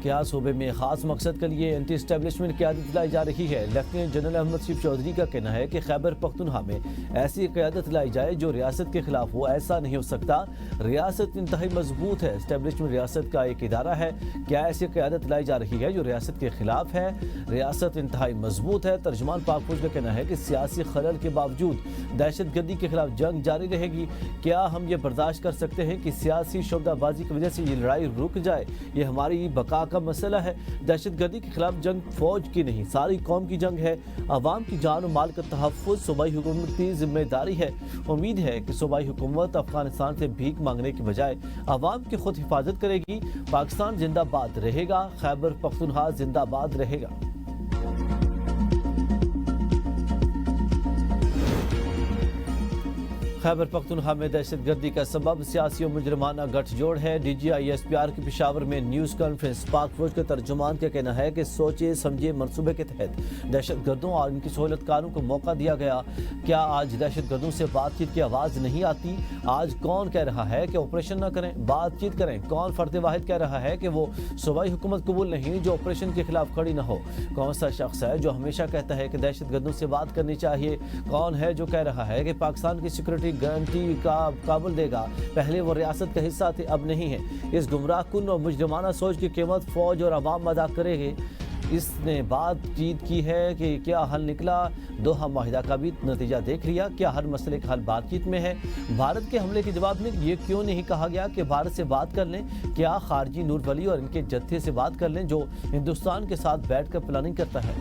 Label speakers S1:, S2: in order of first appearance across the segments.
S1: کیا صوبے میں خاص مقصد کے لیے اینٹی اسٹیبلشمنٹ قیادت لائی جا رہی ہے؟ لیفٹیننٹ جنرل احمد شیف چودھری کا کہنا ہے کہ خیبر پختونخوا میں ایسی قیادت لائی جائے جو ریاست کے خلاف ہو، ایسا نہیں ہو سکتا۔ ریاست انتہائی مضبوط ہے، اسٹیبلشمنٹ ریاست کا ایک ادارہ ہے۔ کیا ایسی قیادت لائی جا رہی ہے جو ریاست کے خلاف ہے؟ ریاست انتہائی مضبوط ہے۔ ترجمان پاک فوج کا کہنا ہے کہ سیاسی خلل کے باوجود دہشت گردی کے خلاف جنگ جاری رہے گی۔ کیا ہم یہ برداشت کر سکتے ہیں کہ سیاسی شعبہ بازی کی وجہ سے یہ لڑائی رک جائے؟ یہ ہماری بقا کا مسئلہ ہے۔ دہشت گردی کے خلاف جنگ فوج کی نہیں، ساری قوم کی جنگ ہے۔ عوام کی جان و مال کا تحفظ صوبائی حکومت کی ذمہ داری ہے۔ امید ہے کہ صوبائی حکومت افغانستان سے بھیک مانگنے کی بجائے عوام کی خود حفاظت کرے گی۔ پاکستان زندہ باد رہے گا، خیبر پختونخوا زندہ باد رہے گا۔ خیبر پختونخوا میں دہشت گردی کا سبب سیاسی و مجرمانہ گٹھ جوڑ ہے۔ D G I S P R کی پشاور میں نیوز کانفرنس۔ پاک فوج کے ترجمان کا کہنا ہے کہ سوچے سمجھے منصوبے کے تحت دہشت گردوں اور ان کی سہولت کاروں کو موقع دیا گیا۔ کیا آج دہشت گردوں سے بات چیت کی آواز نہیں آتی؟ آج کون کہہ رہا ہے کہ آپریشن نہ کریں، بات چیت کریں؟ کون فرد واحد کہہ رہا ہے کہ وہ صوبائی حکومت قبول نہیں جو آپریشن کے خلاف کھڑی نہ ہو؟ کون سا شخص ہے جو ہمیشہ کہتا ہے کہ دہشت گردوں سے بات کرنی چاہیے؟ کون ہے جو کہہ رہا ہے کہ پاکستان کی سیکورٹی گارنٹی کا کابل دے گا؟ پہلے وہ ریاست کا حصہ تھے، اب نہیں ہے۔ اس گمراہ کن اور مجرمانہ سوچ کی قیمت فوج اور عوام ادا کرے گی۔ اس نے بات چیت کی ہے کہ کیا حل نکلا؟ دوحہ معاہدہ کا بھی نتیجہ دیکھ لیا۔ کیا ہر مسئلے کا حل بات چیت میں ہے؟ بھارت کے حملے کے جواب میں یہ کیوں نہیں کہا گیا کہ بھارت سے بات کر لیں؟ کیا خارجی نور ولی اور ان کے جتھے سے بات کر لیں جو ہندوستان کے ساتھ بیٹھ کر پلاننگ کرتا ہے؟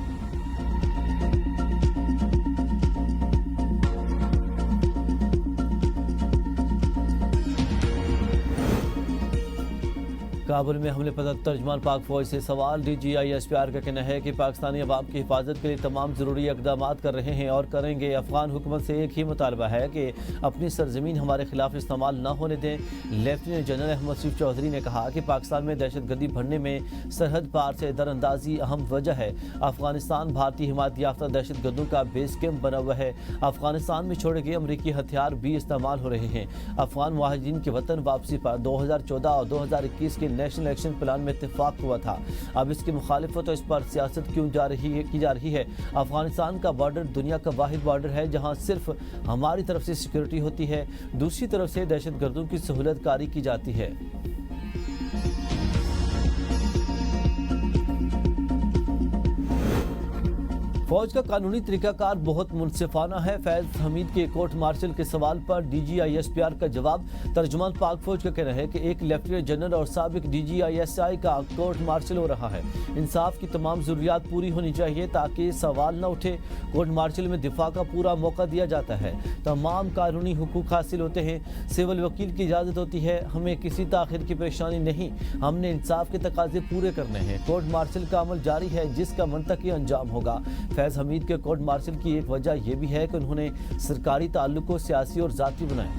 S1: کابل میں حملے پر ترجمان پاک فوج سے سوال۔ D G I S P R کا کہنا ہے کہ پاکستانی عوام کی حفاظت کے لیے تمام ضروری اقدامات کر رہے ہیں اور کریں گے۔ افغان حکومت سے ایک ہی مطالبہ ہے کہ اپنی سرزمین ہمارے خلاف استعمال نہ ہونے دیں۔ لیفٹیننٹ جنرل احمد شیف چودھری نے کہا کہ پاکستان میں دہشت گردی بڑھنے میں سرحد پار سے در اندازی اہم وجہ ہے۔ افغانستان بھارتی حمایت یافتہ دہشت گردوں کا بیس کیمپ بنا ہوا ہے۔ افغانستان میں چھوڑے گئے امریکی ہتھیار بھی استعمال ہو رہے ہیں۔ افغان مہاجرین کی وطن واپسی پر 2014 اور 2021 کے نیشنل ایکشن پلان میں اتفاق ہوا تھا۔ اب اس کی مخالفت اور اس پر سیاست کیوں کی جا رہی ہے؟ افغانستان کا بارڈر دنیا کا واحد بارڈر ہے جہاں صرف ہماری طرف سے سیکورٹی ہوتی ہے، دوسری طرف سے دہشت گردوں کی سہولت کاری کی جاتی ہے۔ فوج کا قانونی طریقہ کار بہت منصفانہ ہے۔ فیض حمید کے کورٹ مارشل کے سوال پر D G I S P R کا جواب۔ ترجمان پاک فوج کا کہنا ہے کہ ایک لیفٹیننٹ جنرل اور سابق D G I S I کا کورٹ مارشل ہو رہا ہے۔ انصاف کی تمام ضروریات پوری ہونی چاہیے تاکہ سوال نہ اٹھے۔ کورٹ مارشل میں دفاع کا پورا موقع دیا جاتا ہے، تمام قانونی حقوق حاصل ہوتے ہیں، سول وکیل کی اجازت ہوتی ہے، ہمیں کسی تاخیر کی پریشانی نہیں، ہم نے انصاف کے تقاضے پورے کرنے ہیں۔ کورٹ مارشل کا عمل جاری ہے جس کا منطقی انجام ہوگا۔ فیض حمید کے کورٹ مارشل کی ایک وجہ یہ بھی ہے کہ انہوں نے سرکاری تعلق کو سیاسی اور ذاتی بنایا۔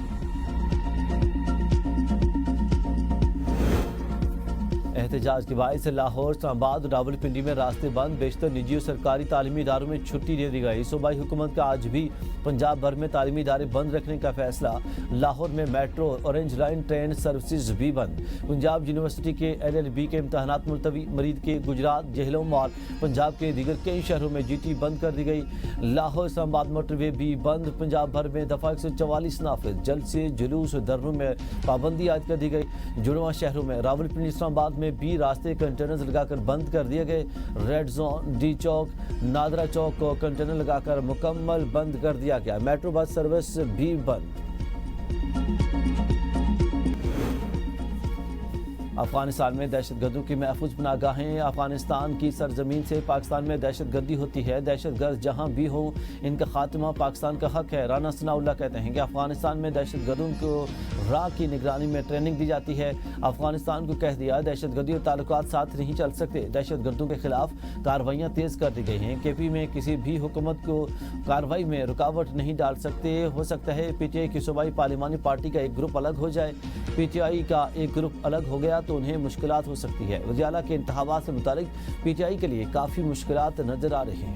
S1: احتجاج کے باعث لاہور، اسلام آباد اور راولپنڈی میں راستے بند، بیشتر نجی اور سرکاری تعلیمی اداروں میں چھٹی دے دی گئی۔ صوبائی حکومت کا آج بھی پنجاب بھر میں تعلیمی ادارے بند رکھنے کا فیصلہ۔ لاہور میں metro, orange line train services بھی بند۔ پنجاب یونیورسٹی کے ایل ایل بی کے امتحانات ملتوی۔ مریض کے گجرات، جہلم اور پنجاب کے دیگر کئی شہروں میں جی ٹی بند کر دی گئی۔ لاہور اسلام آباد موٹر وے بھی بند۔ پنجاب بھر میں دفعہ 144 نافذ۔ جلسے، جلوس، دھرنوں میں پابندی عائد کر دی گئی۔ جڑواں شہروں میں راولپنڈی، اسلام آباد میں بھی راستے کنٹینرز لگا کر بند کر دیے گئے۔ ریڈ زون، ڈی چوک، نادرا چوک کو کنٹینر لگا کر مکمل بند کر دیا گیا۔ میٹرو بس سروس بھی بند۔ افغانستان میں دہشت گردوں کی محفوظ پناہ گاہیں۔ افغانستان کی سرزمین سے پاکستان میں دہشت گردی ہوتی ہے۔ دہشت گرد جہاں بھی ہوں ان کا خاتمہ پاکستان کا حق ہے۔ رانا ثناء اللہ کہتے ہیں کہ افغانستان میں دہشت گردوں کو راہ کی نگرانی میں ٹریننگ دی جاتی ہے۔ افغانستان کو کہہ دیا دہشت گردی اور تعلقات ساتھ نہیں چل سکتے۔ دہشت گردوں کے خلاف کارروائیاں تیز کر دی گئی ہیں۔ کے پی میں کسی بھی حکومت کو کارروائی میں رکاوٹ نہیں ڈال سکتے۔ ہو سکتا ہے پی ٹی آئی کی صوبائی پارلیمانی پارٹی کا ایک گروپ الگ ہو جائے، پی ٹی آئی کا ایک گروپ الگ ہو گیا تو انہیں مشکلات ہو سکتی ہے۔ وزیر اعلیٰ کے انتخابات سے متعلق پی ٹی آئی کے لیے کافی مشکلات نظر آ رہی ہیں۔